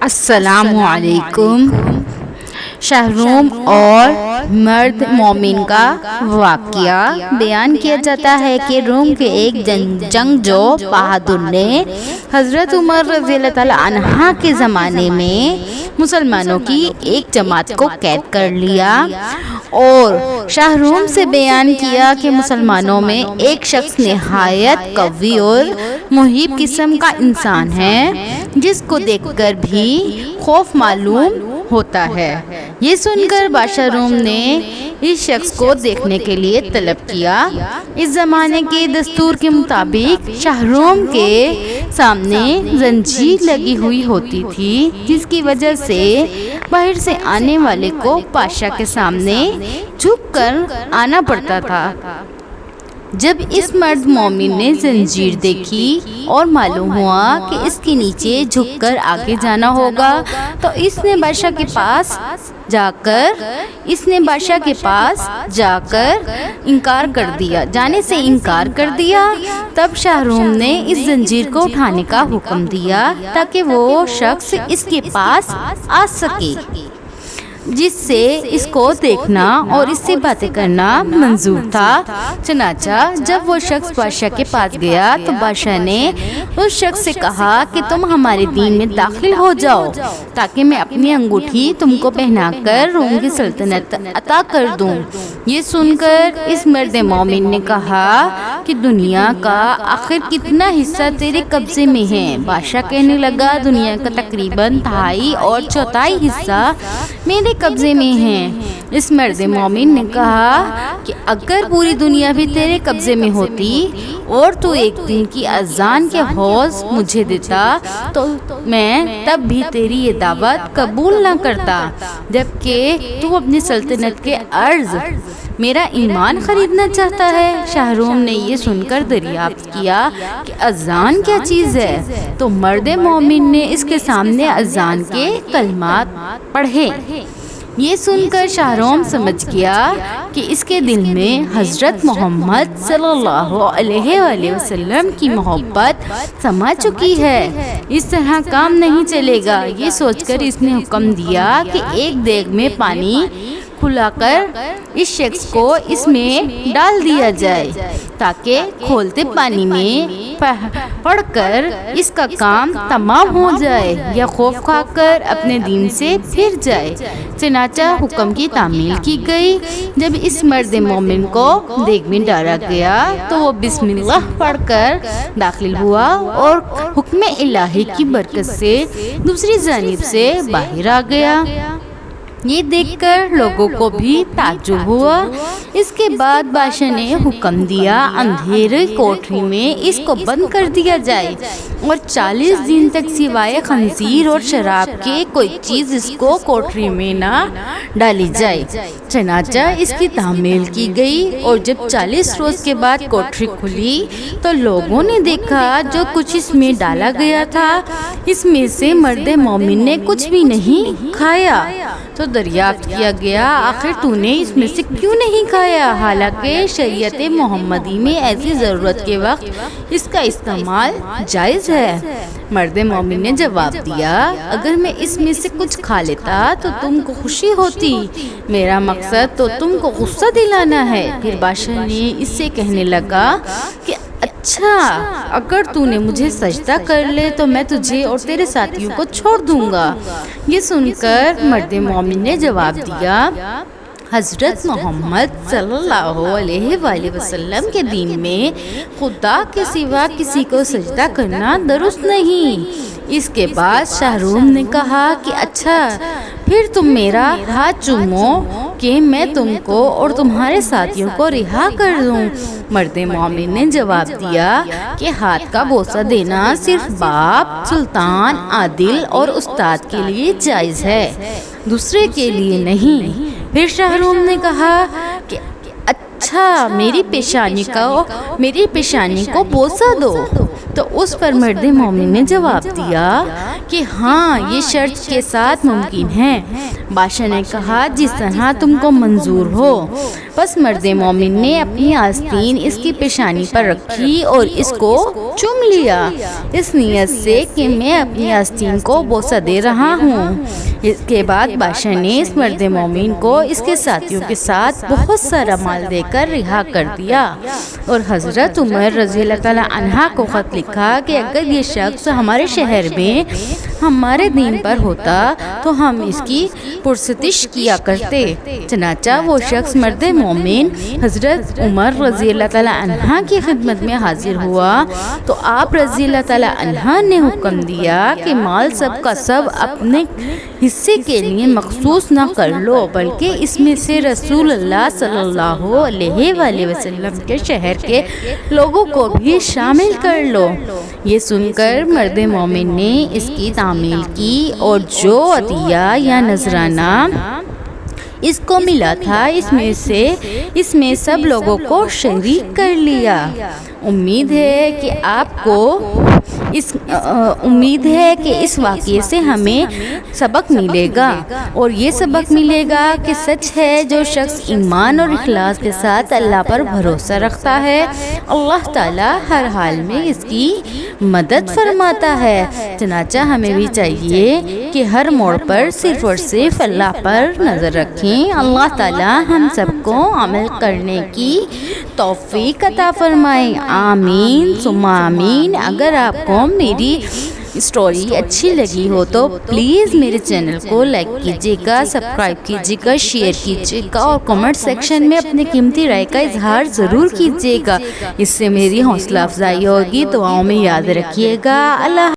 السلام علیکم۔ شاہروم اور مرد مومن کا واقعہ بیان کیا جاتا ہے کہ روم کے ایک جنگجو بہادر نے حضرت عمر رضی اللہ تعالی عنہ کے زمانے میں مسلمانوں کی ایک جماعت کو قید کر لیا اور شاہروم سے بیان کیا کہ مسلمانوں میں ایک شخص نہایت قوی اور محب قسم کا انسان ہے جس کو دیکھ کر بھی خوف معلوم ہوتا ہے۔ یہ سن کر بادشاہ روم نے اس شخص کو دیکھنے کے لیے طلب کیا۔ اس زمانے کے دستور کے مطابق شاہروم کے سامنے زنجیر لگی ہوئی ہوتی تھی جس کی وجہ سے باہر سے آنے والے کو بادشاہ کے سامنے جھک کر آنا پڑتا تھا۔ جب اس مرد مومن نے زنجیر دیکھی اور معلوم ہوا کہ اس کے نیچے جھک کر آگے جانا ہوگا تو اس نے بادشاہ کے پاس جا کر جانے سے انکار کر دیا۔ تب شاہروم نے اس زنجیر کو اٹھانے کا حکم دیا تاکہ وہ شخص اس کے پاس آ سکے جس سے اس کو دیکھنا اور اس سے باتیں کرنا منظور تھا۔ چنانچہ جب وہ شخص بادشاہ کے پاس گیا تو بادشاہ نے اس شخص سے کہا کہ تم ہمارے دین میں داخل ہو جاؤ تاکہ میں اپنی انگوٹھی تم کو پہنا کر روم کی سلطنت عطا کر دوں۔ یہ سن کر اس مرد مومن نے کہا کہ دنیا کا آخر کتنا حصہ تیرے قبضے میں ہے؟ بادشاہ کہنے لگا دنیا کا تقریباً 2.5 اور 1/4 حصہ میرے قبضے میں ہیں۔ اس مرد مومن نے کہا کہ اگر پوری دنیا بھی تیرے قبضے میں ہوتی اور تو ایک دن کی اذان کے حوض مجھے دیتا تو میں تب بھی تیری یہ دعوت قبول نہ کرتا، جبکہ تو اپنی سلطنت کے عرض میرا ایمان خریدنا چاہتا ہے۔ شاہروم نے یہ سن کر دریافت کیا کہ اذان کیا چیز ہے تو مرد مومن نے اس کے سامنے اذان کے کلمات پڑھے۔ یہ سن کر شاہروم سمجھ گیا کہ اس کے دل میں حضرت محمد صلی اللہ علیہ وآلہ وسلم کی محبت سما چکی ہے، اس طرح کام نہیں چلے گا۔ یہ سوچ کر اس نے حکم دیا کہ ایک دیگ میں پانی کھلا کر اس شخص کو اس میں ڈال دیا جائے تاکہ کھولتے پانی میں پڑھ کر اس کا کام تمام ہو جائے یا خوف کھا کر اپنے دین سے پھر جائے۔ چنانچہ حکم کی تعمیل کی گئی۔ جب اس مرد مومن کو دیگ میں ڈالا گیا تو وہ بسم اللہ پڑھ کر داخل ہوا اور حکم الہی کی برکت سے دوسری جانب سے باہر آ گیا۔ یہ دیکھ کر لوگوں کو بھی تعجب ہوا۔ اس کے بعد بادشاہ نے حکم دیا اندھیرے کوٹری میں اس کو بند کر دیا جائے اور 40 دن تک سوائے خنزیر اور شراب کے کوئی چیز اس کو کوٹری میں نہ ڈالی جائے۔ چنانچہ اس کی تعمیل کی گئی اور جب 40 روز کے بعد کوٹری کھلی تو لوگوں نے دیکھا جو کچھ اس میں ڈالا گیا تھا اس میں سے مرد مومن نے کچھ بھی نہیں کھایا۔ تو دریافت کیا گیا آخر تو نے اس میں سے کیوں نہیں کھایا، حالانکہ شریعت محمدی میں ایسی ضرورت کے وقت اس کا استعمال جائز ہے۔ مرد مومن نے جواب دیا اگر میں اس میں سے کچھ کھا لیتا تو تم کو خوشی ہوتی، میرا مقصد تو تم کو غصہ دلانا ہے۔ پھر بادشاہ نے اس سے کہنے لگا کہ اچھا اگر تو نے مجھے سجدہ کر لے تو میں تجھے اور تیرے ساتھیوں کو چھوڑ دوں گا۔ یہ سن کر مرد مومن نے جواب دیا حضرت محمد صلی اللہ علیہ وآلہ وسلم کے دین میں خدا کے سوا کسی کو سجدہ کرنا درست نہیں۔ اس کے بعد شاہروم نے کہا کہ اچھا پھر تم میرا ہاتھ چومو کہ میں تم کو اور تمہارے ساتھیوں کو رہا کر دوں۔ مرد مومن نے جواب دیا کہ ہاتھ کا بوسہ دینا صرف باپ، سلطان، عادل اور استاد کے لیے جائز ہے، دوسرے کے لیے نہیں۔ پھر شاہروم نے کہا کہ اچھا میری پیشانی کو بوسہ دو۔ تو اس پر مرد مومن نے جواب دیا کہ ہاں یہ شرط کے ساتھ ممکن ہے۔ بادشاہ نے کہا جس طرح تم کو منظور ہو۔ پس مرد مومن نے اپنی آستین اس کی پیشانی پر رکھی اور اس کو چوم لیا، اس نیت سے کہ میں اپنی آستین کو بوسہ دے رہا ہوں۔ اس کے بعد بادشاہ نے اس مرد مومن کو اس کے ساتھیوں کے ساتھ بہت سارا مال دے کر رہا کر دیا، اور حضرت عمر رضی اللہ تعالی عنہ کو خط لکھا کہ اگر یہ شخص ہمارے شہر میں ہمارے دین پر ہوتا تو ہم اس کی پرستش کیا کرتے۔ چنانچہ وہ شخص مرد مومن حضرت عمر رضی اللہ تعالی عنہ کی خدمت میں حاضر ہوا تو آپ رضی اللہ تعالی عنہ نے حکم دیا کہ مال سب کا سب اپنے حصے کے لیے مخصوص نہ کر لو، بلکہ اس میں سے رسول اللہ صلی اللہ علیہ وآلہ وسلم کے شہر کے لوگوں کو بھی شامل کر لو۔ یہ سن کر مرد مومن نے اس کی تعمیل کی اور جو عطیہ یا نذرانہ اس کو ملا تھا اس میں سب لوگوں کو شریک کر لیا۔ امید ہے کہ اس واقعے سے ہمیں سبق ملے گا، اور یہ سبق ملے گا کہ سچ ہے جو شخص ایمان اور اخلاص کے ساتھ اللہ پر بھروسہ رکھتا ہے، اللہ تعالیٰ ہر حال میں اس کی مدد فرماتا ہے۔ چنانچہ ہمیں بھی چاہیے کہ ہر موڑ پر صرف اور صرف اللہ پر نظر رکھیں۔ اللہ تعالیٰ ہم سب کو عمل کرنے کی توفیق عطا فرمائے، آمین ثم آمین۔ اگر آپ کو میری اسٹوری اچھی لگی ہو تو پلیز میرے چینل کو لائک کیجیے گا، سبسکرائب کیجیے گا، شیئر کیجیے گا، اور کمنٹ سیکشن میں اپنے قیمتی رائے کا اظہار ضرور کیجیے گا۔ اس سے میری حوصلہ افزائی ہوگی۔ دعاؤں میں یاد رکھیے گا۔ اللہ